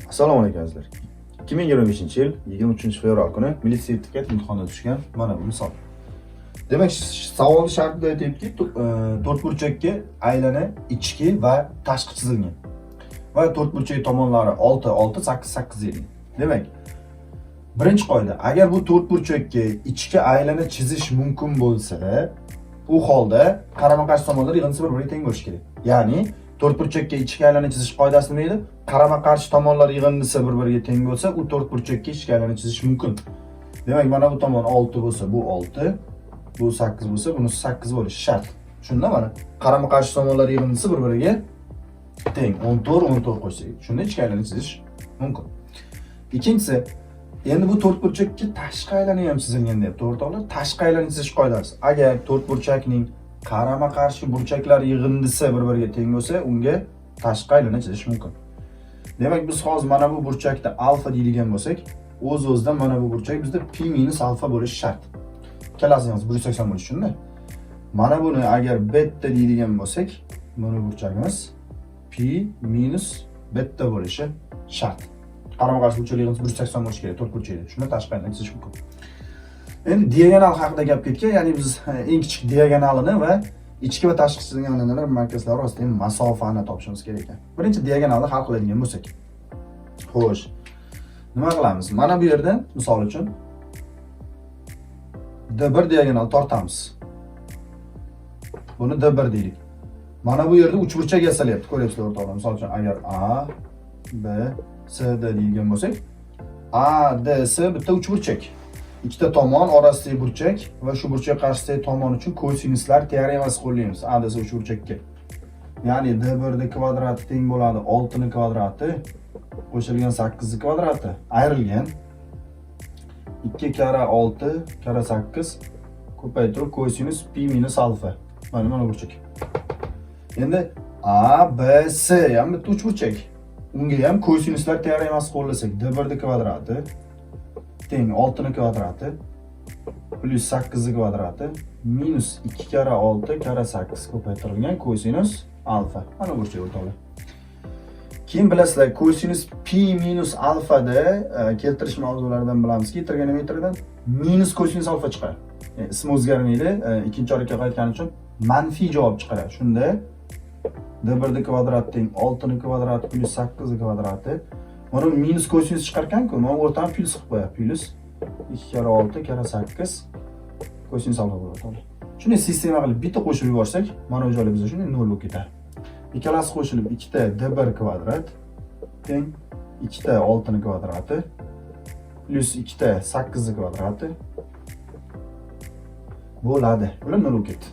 Assalomu alaykum azizlar. 2025-yil 23-fevral kuni milliy sertifikat imtihoniga tushgan mana bu misol. Demak, savol shartida aytibki, to'rtburchakka aylana ichki va tashqi chizilgan. Va to'rtburchak tomonlari 6 6 8 8 edilgan. Demak, birinchi qoida, agar bu to'rtburchakka ichki aylana chizish mumkin bo'lsa, u holda qarama-qarshi tomonlar yig'indisi bir-biriga teng bo'lishi kerak. Ya'ni to'rtburchakka ichki aylana chizish qoidasi nima edi? Qarama-qarshi tomonlar yig'indisi bir-biriga teng bo'lsa, u to'rtburchakka ichki aylana chizish mumkin. Demak, mana bu tomon 6 bo'lsa, bu 6, bu 8 bo'lsa, bunisi 8 bo'lishi shart. Shunda mana qarama-qarshi tomonlar yig'indisi bir-biriga teng 14 qo'ysak, shunda ichki aylana chizish mumkin. Ikkinchisi, endi bu to'rtburchakka tashqi aylana ham chizilgan deyapti o'rtoqlar. Tashqi aylana chizish qoidasi. Agar to'rtburchakning qarama-qarshi burchaklar yig'indisi bir-biriga teng bo'lsa, unga tashqi aylana chizish mumkin. Demak, biz hozir mana bu burchakda alfa deydigan bo'lsak, o'z-o'zidan mana bu burchak bizda pi minus alfa bo'lishi shart. Ikkalasi 180 bo'lishi shunda. Mana buni agar beta deydigan bo'lsak, mana burchagimiz pi minus beta bo'lishi shart. Qarama-qarshi burchaklar yig'indisi 180 bo'lishi kerak, to'rtburchakda. Shunda tashqi aylana chizish mumkin. Endi diagonal haqida gap ketgan, ya'ni biz eng kichik diagonalini va ichki va tashqi chizilgan aylanmalar markazlari orasidagi masofani topishimiz kerak ekan. Birinchi diagonalni hal qiladigan bo'lsak. Xo'sh. Nima qilamiz? Mana bu yerda misol uchun D1 diagonal tortamiz. Buni D1 deylik. Mana bu yerda uchburchak yasalyapti, ko'ryapsizlar o'rtoqlar. Misol uchun agar A, B, C, D deyilgan bo'lsak, A, D, C bitta uchburchak. Ikkita tomon orasidagi burchak va shu burchak qarshisidagi tomon uchun kosinuslar teoremasi qo'llaymiz. A desa uchburchakka. Ya'ni D1 ning kvadrati teng bo'ladi 6 ning kvadrati qo'shilgan 8 ning kvadrati ayrilgan 2 kara 6 kara 8 ko'paytirib kosinus pi minus alfa. Mana burchak. Endi A, B, C ham bitta uchburchak. Unga ham kosinuslar teoremasi qo'llasak, D1 ning kvadrati teng 6 ning kvadrati plus 8 ning kvadrati minus 2 kara 6 kara 8 ko'paytirilgan kosinus alfa. Mana burchak o'rtoqlar. Keyin bilasizlar, kosinus pi minus alfada keltirish mavzularidan bilamizki, trigonometriyadan minus kosinus alfa chiqadi. Ism o'zgarmaydi, ikkinchi chorakka qaytgani uchun manfiy javob chiqadi. Shunda D1 ning kvadrati teng 6 ning kvadrati plus 8 ning kvadrati. Mana minus kosinus chiqarkan-ku, mana o'rtadan plus qilib qo'yadi. Plus 2 kara 6 kara 8 kosinus alfa bo'ladi. Shuni sistema qilib bitta qo'shib yuborsak, mana bu joyda bizda shunday 0 bo'lib ketadi. Ikkalasi qo'shilib ikkita D1 kvadrat teng ikkita 6 ning kvadrati plus ikkita 8 ning kvadrati bo'ladi. Bular 0 bo'lib ketdi.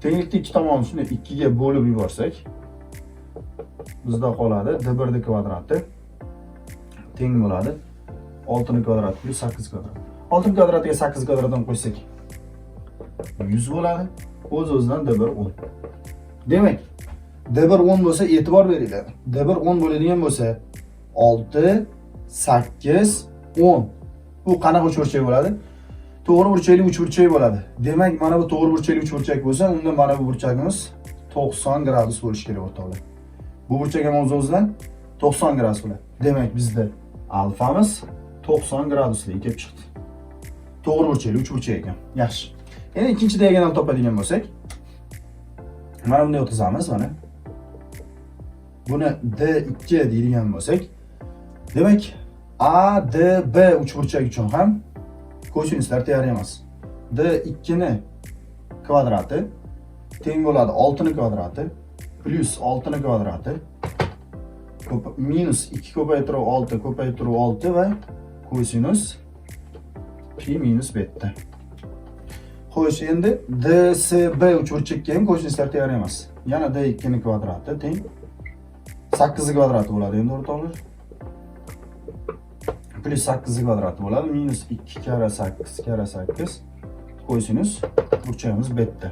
Tenglikni ikki tomonni shunday 2 ga bo'lib yuborsak, bizda qoladi D1 ning kvadrati teng bo'ladi 6 ning kvadrati plus 8 kvadrat. 6 ning kvadratiga 8 kvadratdan qo'shsak 100 bo'ladi. O'z-o'zidan D1 10. Demak, D1 10 bo'lsa e'tibor beringlar. D1 10 bo'ladigan bo'lsa 6 8 10. Bu qanaqa uchburchak bo'ladi? To'g'ri burchakli uchburchak bo'ladi. Demak, mana bu to'g'ri burchakli uchburchak bo'lsa, unda mana bu burchagimiz 90 gradus bo'lishi kerak o'rtoqlar. Bu burchak ham o'z-o'zidan 90 gradus bo'ladi. Demak, bizda alfamiz 90 gradusli kelib chiqdi. To'g'ri burchakli uchburchak ekan. Yaxshi. Endi ikkinchi diagonal topadigan bo'lsak, mana bunday o'tkazamiz mana. Buni D2 deydigan bo'lsak, demak ADB uchburchak uchun ham kosinuslar teoremasi. D2 ning kvadrati teng bo'ladi 6 ning kvadrati plus 6 ning kvadrati minus 2 ko'paytirib 6 ko'paytirib 6 va kosinus pi minus beta. Xo'sh, endi DCB uchburchakka ham kosinuslar teoremasi. Yana D2 ning kvadrati teng 8 ning kvadrati bo'ladi endi o'rtoqlar. Plus 8 ning kvadrati bo'ladi minus 2 kara 8 kara 8 kosinus burchagimiz beta.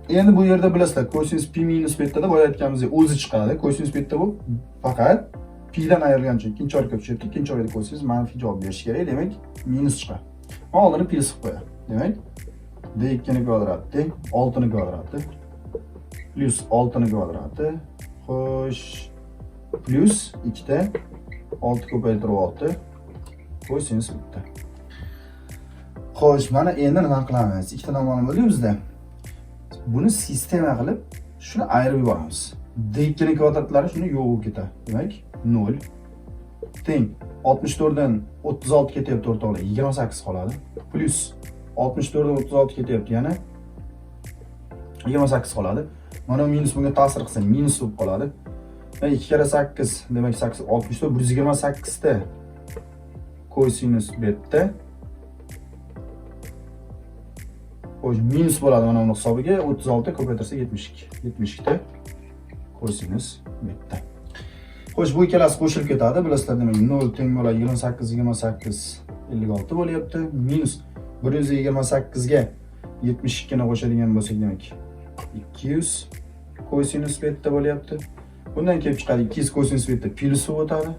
Endi bu yerda bilasizlar, kosinus pi minus betada boya aytganimizdek o'zi chiqadi. Kosinus beta bu faqat pi dan ayrilgancha ikkinchi chorakka tushadi. Ikkinchi chorakda kosinus manfiy javob berish kerak, demak minus chiqadi. Oldini plus qilib qo'yadi. Demak, D2 ning kvadrati teng 6 ning kvadrati plus 6 ning kvadrati. Xo'sh, plus 2'da 6 ko'paytirib 6 kosinus bitta. Xo'sh, mana endi nima qilamiz? Ikkita namunani bo'ldik bizda. Buni sistema qilib, shuni ayirib yuboramiz. D2 kvadratlari shuni yo'q ketadi. Demak, 0 teng 64 dan 36 ketyapti o'rtoqlar, 28 qoladi. Plus 64 dan 36 ketyapti, yana 28 qoladi. Mana minus bunga ta'sir qilsa, minus bo'lib qoladi. 2 kere 8, demak 8 64, 128 da kosinus beta. Xo'sh, minus bo'ladi mana buni hisobiga 36 ko'paytirsa 72. 72 da kosinus beta. Xo'sh, bu ikkalasi qo'shilib ketadi. Bilasizlar, demak 0 teng bo'ladi 28 26 56 bo'lyapti. Minus 128 ga 72 ni qo'shadigan bo'lsak, demak 200 kosinus beta bo'lyapti. Bundan kelib chiqadi 200 kosinus beta plus bo'lib o'tadi.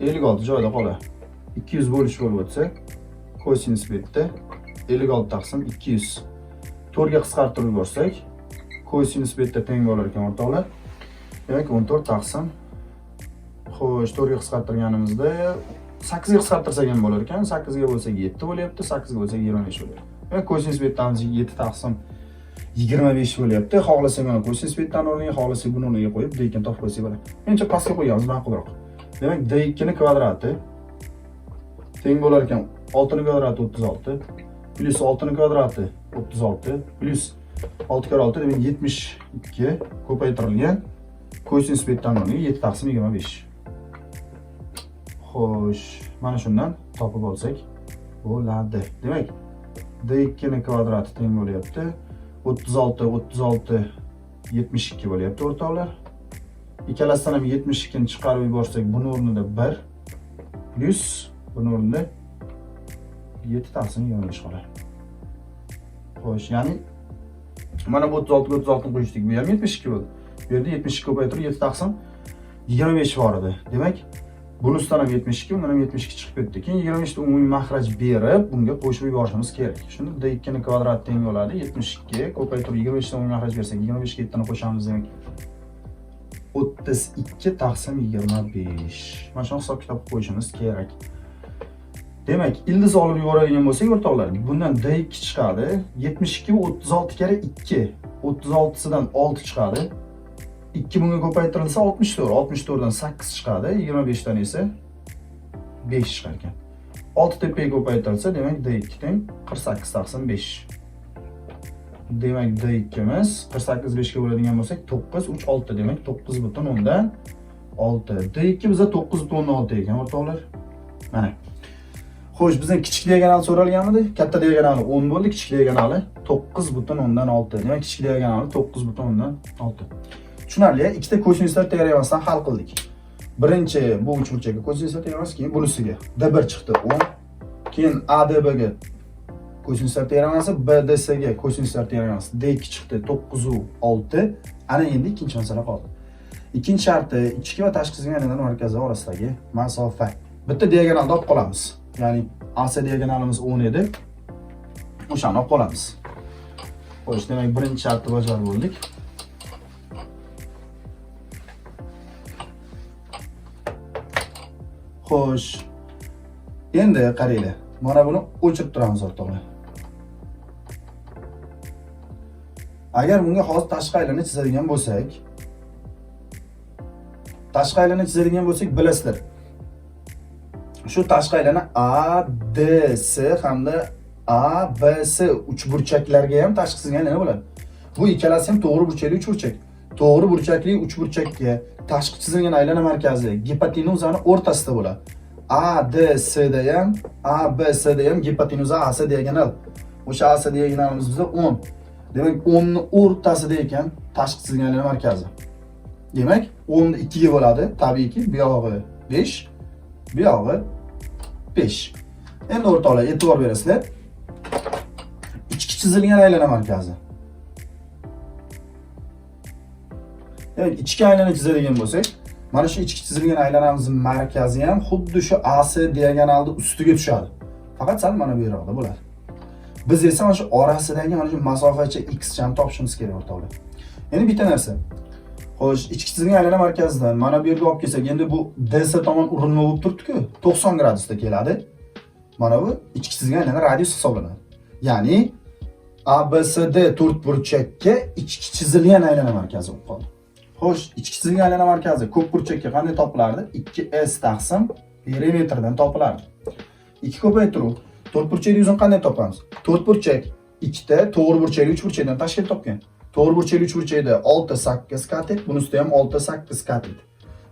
56 joyda qoladi. 200 bo'lish bo'lib o'tsa, kosinus beta 56 taqsim 200. 4 ga qisqartirib yuborsak, kosinus beta teng bo'lar ekan o'rtoqlar. Demak 14 taqsim. Xo'sh, 4 ga qisqartirganimizda 8 ga qisqartirsak ham bo'lar ekan. 8 ga bo'lsa 7 bo'lyapti, 8 ga bo'lsa 25 bo'lyapti. Demak, kosinus betamiz 7 taqsim 25 bo'lyapti. Xohlasak mana kosinus betani o'rniga, xohlasak buni o'rniga qo'yib d2 ni topib qo'ysak bo'ladi. Menimcha pastga qo'yamiz, ma'qulroq. Demak, d2 ni kvadrati teng bo'lar ekan 6 ni kvadrati 36 plus 6 ni kvadrati 36 plus 6 kere 6 demak 72 ko'paytirilgan kosinus betani o'rniga 7 taqsim 25. Xo'sh, mana shundan topib olsak bo'ladi. Demak, d2 ni kvadrati teng bo'lyapti 36 72 bo'lyapti o'rtoqlar. Ikkalasidan ham 72 ni chiqarib yuborsak, buni o'rnida 1 plus buni o'rnida 7 taqsim 25 qoladi. Xo'sh, ya'ni mana bu 36 ni qo'yishdik, bu ham 72 bo'ldi. Bu yerda 72 ko'paytirib 7 taqsim 25 bor edi. Demak, bunisidan ham 72, undan ham 72 chiqib ketdi. Keyin 25 ta umumiy mahraj berib, bunga qo'shib yuborishimiz kerak. Shunda d2 ni kvadrati teng bo'ladi 72 ko'paytirib 25 ta umumiy mahraj bersak, 25 ga 7 ni qo'shamiz, demak 32 taqsim 25. Mana shuni hisob kitob qo'yishimiz kerak. Demak, ildiz olib yuboradigan bo'lsak, o'rtoqlar, bundan d2 chiqadi. 72 va 36 kere 2. 36 sidan 6 chiqadi. 2 bunga ko'paytirilsa 64. 64 dan 8 chiqadi. 25 dan esa 5 chiqar ekan. 6 tepaga ko'paytirilsa, demak d2 teng 48 taqsim 5. Demak, d2 imiz 48 5 ga bo'ladigan bo'lsak, 9 3 6 demak 9,6. d2 bizda 9,6 ekan o'rtoqlar. Mana. Xo'sh, bizdan kichik diagonal so'ralganmidi? Katta diagonali 10 bo'ldi, kichik diagonali 9,6. Demak, kichik diagonali 9,6. Tushunarli, ikkita kosinuslar teoremasidan hal qildik. Birinchi bu uchburchakka kosinuslar teoremasi, keyin bunisiga. D1 chiqdi 10. Keyin ADBga kosinuslar teoremasi, BDSga kosinuslar teoremasi. D2 chiqdi 9,6. Ana endi ikkinchi masala qoldi. Ikkinchi sharti ichki va tashqi zinalarning markazi orasidagi masofa. Bitta diagonalni olib qolamiz. Ya'ni AC diagonalimiz 10 edi. O'shani olib qolamiz. Xo'sh, demak birinchi shartni bajarib bo'ldik. Xo'sh. Endi qaranglar. Mana buni o'chirib turamiz o'rtoqlar. Agar bunga hozir tashqi aylana chizadigan bo'lsak, bilasizlar. Shu tashqi aylana ADS hamda ABC uchburchaklarga ham tashqi chizgan aylana bo'ladi. Bu ikkalasi ham to'g'ri burchakli uchburchak. To'g'ri burchakli uchburchakka tashqi chizilgan aylana markazi gipotenuzani o'rtasida bo'ladi. ADSda ham, ABCda ham gipotenuza AC diagonal. O'sha AC diagonalimiz bizda 10. Demak, 10 ni o'rtasida ekan tashqi chizilgan aylana markazi. Demak, 10 ni 2 ga bo'ladi. Tabiiyki, bu yog'i 5, bu yog'i 5. Endi o'rtoqlar, e'tibor berasizlar. Ichki chizilgan aylana markazi. Demak, ichki aylana chizadigan bo'lsak, mana shu ichki chizilgan aylanamizning markazi ham xuddi shu AC diagonalni ustiga tushadi. Faqat sal mana bu yerda bo'ladi. Biz esa mana shu orasidagi mana shu masofacha x chani topishimiz kerak o'rtoqlar. Endi bitta narsa. Xo'sh, ichki tizimga aylana markazidan mana bu yerga olib kelsak, endi bu DS tomon urilma bo'lib turibdi-ku, 90 gradusda keladi. Mana bu ichki tizimga aylana radius hisoblanadi. Ya'ni ABCD to'rtburchakka ichki chizilgan aylana markazi bo'lib qoldi. Xo'sh, ichki chizilgan aylana markazi ko'p burchakka qanday topilardi? 2S taqsim perimetrdan topilardi. 2 ko'paytiruv to'rtburchak yuzini qanday topamiz? To'rtburchak ikkita to'g'ri burchakli 3 burchakdan tashkil topgan. To'g'ri burchakli 3 burchakda 6 8 katet, bunisi ham 6 8 katet.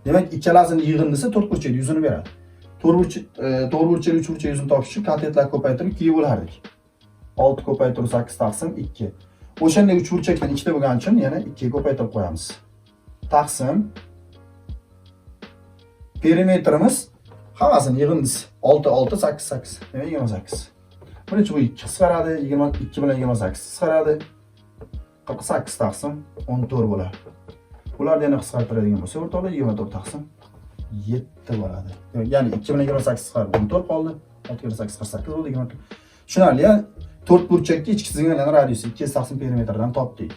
Demak, ikkalasini yig'indisi to'rtburchak yuzini beradi. To'g'ri burchakli 3 burchak yuzini topish uchun katetlar ko'paytirib 2 ga bo'lardik. 6 ko'paytiruv 8 taqsim 2. O'shanda 3 burchakdan ikkita bo'lgani uchun yana 2 ga ko'paytirib qo'yamiz. Taqsim perimetrimiz hammasini yig'indisi 6 6 8 8. Demak 28. Birinchi bu 2 qisqaradi, 22 bilan 28 qisqaradi. 48 taqsim 14 bo'ladi. Bularni yana qisqartiradigan bo'lsa, o'rtoqlar 24 taqsim 7 bo'ladi. Ya'ni 2 bilan 28 qisqardi, 14 qoldi. 6 ga 8 48 bo'ldi, 24. Tushunarli, to'rt burchakka ichki tizimga aylana radiusi 2 taqsim perimetrdan topdik.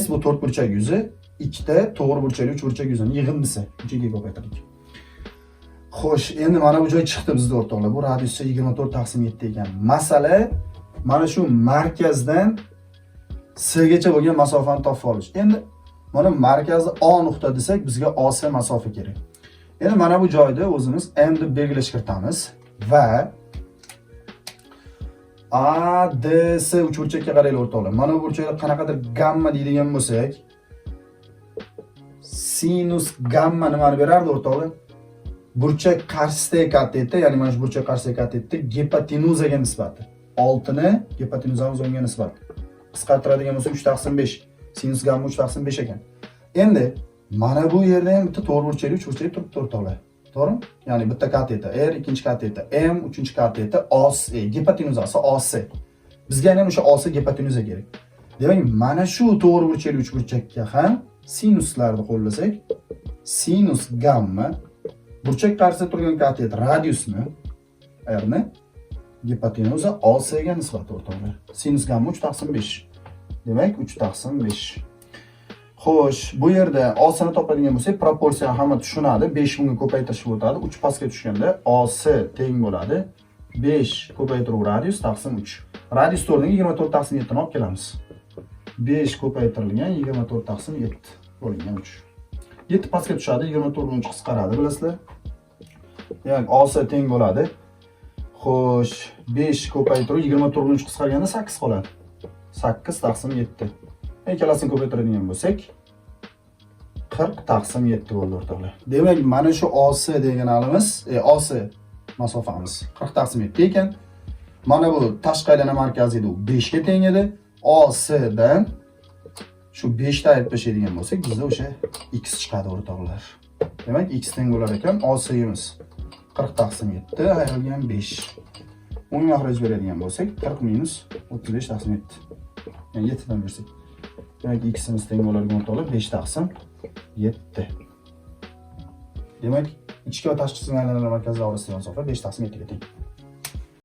S bu to'rt burchak yuzi, ikkita to'g'ri burchakli 3 burchak yuzini yig'indisi. 3 ga ko'paytirdik. Xo'sh, endi mana bu joy chiqdi bizda o'rtoqlar. Bu radiuscha 24 taqsim 7 ekan. Masala mana shu markazdan C gacha bo'lgan masofani topib olish. Endi mana markazi A nuqta desak, bizga AC masofa kerak. Endi mana bu joyda o'zimiz M deb belgilash kiritamiz va ADC uchburchakka qaraylik o'rtoqlar. Mana bu burchakda qanaqadir gamma deydigan bo'lsak, sinus gamma nimani berardi o'rtoqlar? Burchak qarshisidagi katetda, ya'ni mana shu burchak qarshisidagi katetda gipotenuzaga nisbati. 6 ni gipotenuzamiz o'ngga nisbati. Qisqartiradigan bo'lsa 3 taqsim 5. Sinus gamma 3 taqsim 5 ekan. Endi mana bu yerda ham bitta to'g'ri burchakli 3 burchak turibdi o'rtoqlar. To'g'rimi? Ya'ni bitta kateta R, ikkinchi kateta M, uchinchi kateta AC, gipotenuzasi AC. Bizga ham o'sha AC gipotenuza kerak. Demak, mana shu to'g'ri burchakli 3 burchakka ham sinuslarni qo'llasak, sinus gamma burchak qarshisida turgan katet radiusni R ni gipotenuza AC ga nisbat o'rtoqlar. Sinus gamma 3 taqsim 5. Demak, 3 taqsim 5. Xo'sh, bu yerda AC ni topadigan bo'lsak, proporsiya hamma tushunadi. 5 bunga ko'paytirishib o'tadi. 3 pastga tushganda AC teng bo'ladi. 5 ko'paytiruv radius taqsim 3. Radius 4 ni 24 taqsim 7 ni olib kelamiz. 5 ko'paytirilgan 24 taqsim 7 bo'lingan 3. 7 pastga tushadi, 24 bilan qisqaradi, bilasizlar. Demak, AC teng bo'ladi. Xo'sh, 5 ko'paytiruv 24 bilan qisqarganda 8 qoladi. 8 taqsim 7. Ikkalasini ko'paytiradigan bo'lsak 40 taqsim 7 bo'ldi o'rtoqlar. Demak, mana shu AC deganimiz, AC masofamiz 40 taqsim 7 ekan. Mana bu tashqi aylana markazi edi, u 5 ga teng edi. AC dan shu 5 ta ayirib bo'lsak, bizda o'sha x chiqadi o'rtoqlar. Demak, x teng bo'lar ekan AC'imiz 40 taqsim 7 ayrilgan 5. Uni mahraj beradigan bo'lsak, 40 minus 35 taqsim 7. Ya'ni 7 dan bersak. Demak, x'imiz teng bo'ladigan o'rtoqlar 5 taqsim 7. Demak, ichki va tashqi tizim aylanalar markazi orasidagi masofa 5 taqsim 7 ga teng.